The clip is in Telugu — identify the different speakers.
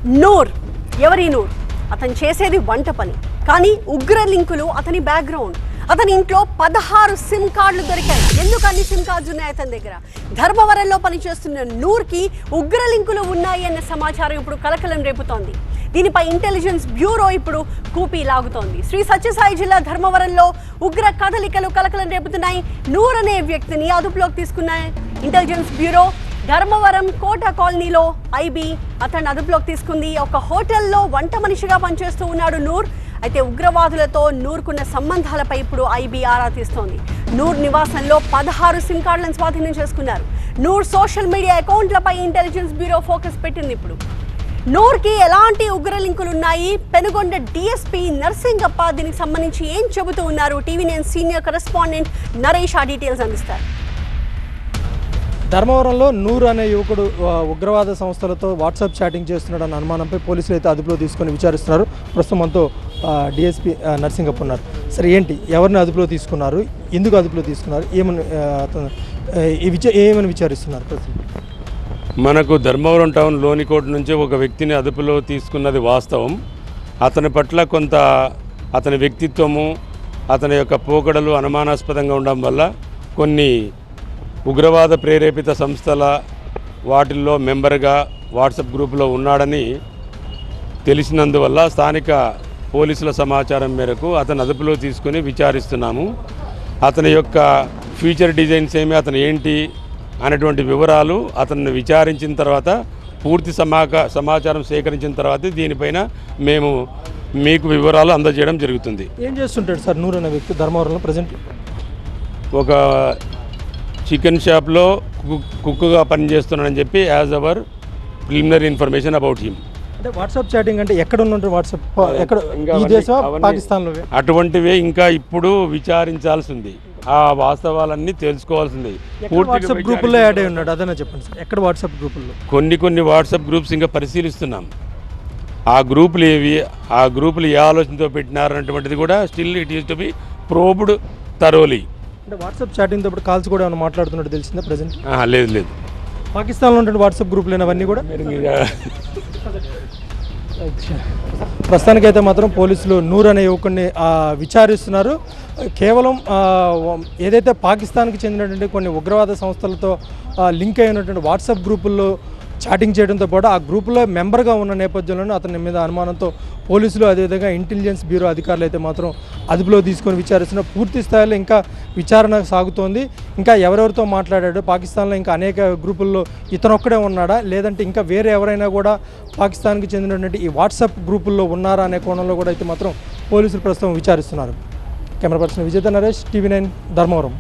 Speaker 1: నూర్ ఎవరి నూర్? అతను చేసేది వంట పని, కానీ ఉగ్ర లింకులు అతని బ్యాక్గ్రౌండ్. అతని ఇంట్లో 16 సిమ్ కార్డులు దొరికాయి. ఎందుకు అన్ని సిమ్ కార్డ్స్ ఉన్నాయి అతని దగ్గర? ధర్మవరంలో పనిచేస్తున్న నూర్కి ఉగ్ర లింకులు ఉన్నాయి అన్న సమాచారం ఇప్పుడు కలకలం రేపుతోంది. దీనిపై ఇంటెలిజెన్స్ బ్యూరో ఇప్పుడు కూపీ లాగుతోంది. శ్రీ సత్యసాయి జిల్లా ధర్మవరంలో ఉగ్ర కదలికలు కలకలం రేపుతున్నాయి. నూర్ అనే వ్యక్తిని అదుపులోకి తీసుకున్నాయి ఇంటెలిజెన్స్ బ్యూరో. ధర్మవరం కోట కాలనీలో ఐబీ అతన్ని అదుపులోకి తీసుకుంది. ఒక హోటల్లో వంట మనిషిగా పనిచేస్తూ ఉన్నాడు నూర్. అయితే ఉగ్రవాదులతో నూర్కున్న సంబంధాలపై ఇప్పుడు ఐబీ ఆరా తీస్తోంది. నూర్ నివాసంలో 16 సిమ్ కార్డులను స్వాధీనం చేసుకున్నారు. నూర్ సోషల్ మీడియా అకౌంట్లపై ఇంటెలిజెన్స్ బ్యూరో ఫోకస్ పెట్టింది. ఇప్పుడు నూర్కి ఎలాంటి ఉగ్ర లింకులు ఉన్నాయి? పెనుగొండ డిఎస్పీ నర్సింగప్ప దీనికి సంబంధించి ఏం చెబుతూ ఉన్నారు? టీవీ9 సీనియర్ కరెస్పాండెంట్ నరేష్ ఆ డీటెయిల్స్ అందిస్తారు.
Speaker 2: ధర్మవరంలో నూర్ అనే యువకుడు ఉగ్రవాద సంస్థలతో వాట్సాప్ చాటింగ్ చేస్తున్నాడన్న అనుమానంపై పోలీసులు అయితే అదుపులో తీసుకొని విచారిస్తున్నారు. ప్రస్తుతం మనతో డిఎస్పీ నర్సింగప్ప ఉన్నారు. సరే, ఏంటి, ఎవరిని అదుపులో తీసుకున్నారు, ఎందుకు అదుపులో తీసుకున్నారు, ఏమని విచారిస్తున్నారు? ప్రస్తుతం
Speaker 3: మనకు ధర్మవరం టౌన్ లోనికోట నుంచి ఒక వ్యక్తిని అదుపులో తీసుకున్నది వాస్తవం. అతని పట్ల కొంత అతని వ్యక్తిత్వము, అతని యొక్క పోకడలు అనుమానాస్పదంగా ఉండడం వల్ల కొన్ని ఉగ్రవాద ప్రేరేపిత సంస్థల వాటిల్లో మెంబర్గా వాట్సాప్ గ్రూపులో ఉన్నాడని తెలిసినందువల్ల స్థానిక పోలీసుల సమాచారం మేరకు అతను అదుపులో తీసుకుని విచారిస్తున్నాము. అతని యొక్క ఫ్యూచర్ డిజైన్స్ ఏమి, అతను ఏంటి అనేటువంటి వివరాలు అతన్ని విచారించిన తర్వాత పూర్తి సమాచారం సేకరించిన తర్వాత దీనిపైన మేము మీకు వివరాలు అందజేయడం జరుగుతుంది.
Speaker 2: ఏం చేస్తుంటాడు సార్ నూర్ అనే వ్యక్తి ధర్మవరంలో ప్రజెంట్?
Speaker 3: ఒక చికెన్ షాప్లో కుక్గా పనిచేస్తున్నాడని చెప్పి as our preliminary information about him.
Speaker 2: అంటే వాట్సాప్ చాటింగ్ అంటే ఎక్కడ ఉన్నట్టు వాట్సాప్ ఎక్కడ, ఈ దేశం పాకిస్తాన్లో?
Speaker 3: అటువంటివే ఇంకా ఇప్పుడు విచారించాల్సి ఉంది. ఆ వాస్తవాలన్నీ తెలుసుకోవాల్సింది.
Speaker 2: వాట్సాప్ గ్రూపుల్లో యాడ్ అయి ఉన్నాడు, అదనే చెప్పండి సార్. ఎక్కడ వాట్సాప్ గ్రూపుల్లో?
Speaker 3: కొన్ని వాట్సాప్ గ్రూప్స్ ఇంకా పరిశీలిస్తున్నాం. ఆ గ్రూపులు ఏవి, ఆ గ్రూపులు ఏ ఆలోచనతో పెట్టినారన్నటువంటిది కూడా still it is to be probed thoroughly.
Speaker 2: అంటే వాట్సాప్ చాటింగ్తో పాటు కాల్స్ కూడా ఏమైనా మాట్లాడుతున్నట్టు తెలిసిందా ప్రజెంట్?
Speaker 3: లేదు.
Speaker 2: పాకిస్తాన్లో ఉండే వాట్సాప్ గ్రూపులు అవన్నీ కూడా ప్రస్తుతానికైతే మాత్రం పోలీసులు నూర్ అనే యువకుడిని విచారిస్తున్నారు. కేవలం ఏదైతే పాకిస్తాన్కి చెందినటువంటి కొన్ని ఉగ్రవాద సంస్థలతో లింక్ అయినటువంటి వాట్సాప్ గ్రూపుల్లో చాటింగ్ చేయడంతో పాటు ఆ గ్రూపులో మెంబర్గా ఉన్న నేపథ్యంలోనే అతని మీద అనుమానంతో పోలీసులు అదేవిధంగా ఇంటెలిజెన్స్ బ్యూరో అధికారులు అయితే మాత్రం అదుపులో తీసుకొని విచారిస్తున్న పూర్తి స్థాయిలో ఇంకా విచారణ సాగుతోంది. ఇంకా ఎవరెవరితో మాట్లాడాడు, పాకిస్తాన్లో ఇంకా అనేక గ్రూపుల్లో ఇతనొక్కడే ఉన్నాడా, లేదంటే ఇంకా వేరే ఎవరైనా కూడా పాకిస్తాన్కి చెందినటువంటి ఈ వాట్సాప్ గ్రూపుల్లో ఉన్నారా అనే కోణంలో కూడా అయితే మాత్రం పోలీసులు ప్రస్తుతం విచారిస్తున్నారు. కెమెరా పర్సన్ విజేత నరేష్, టీవీ9 ధర్మవరం.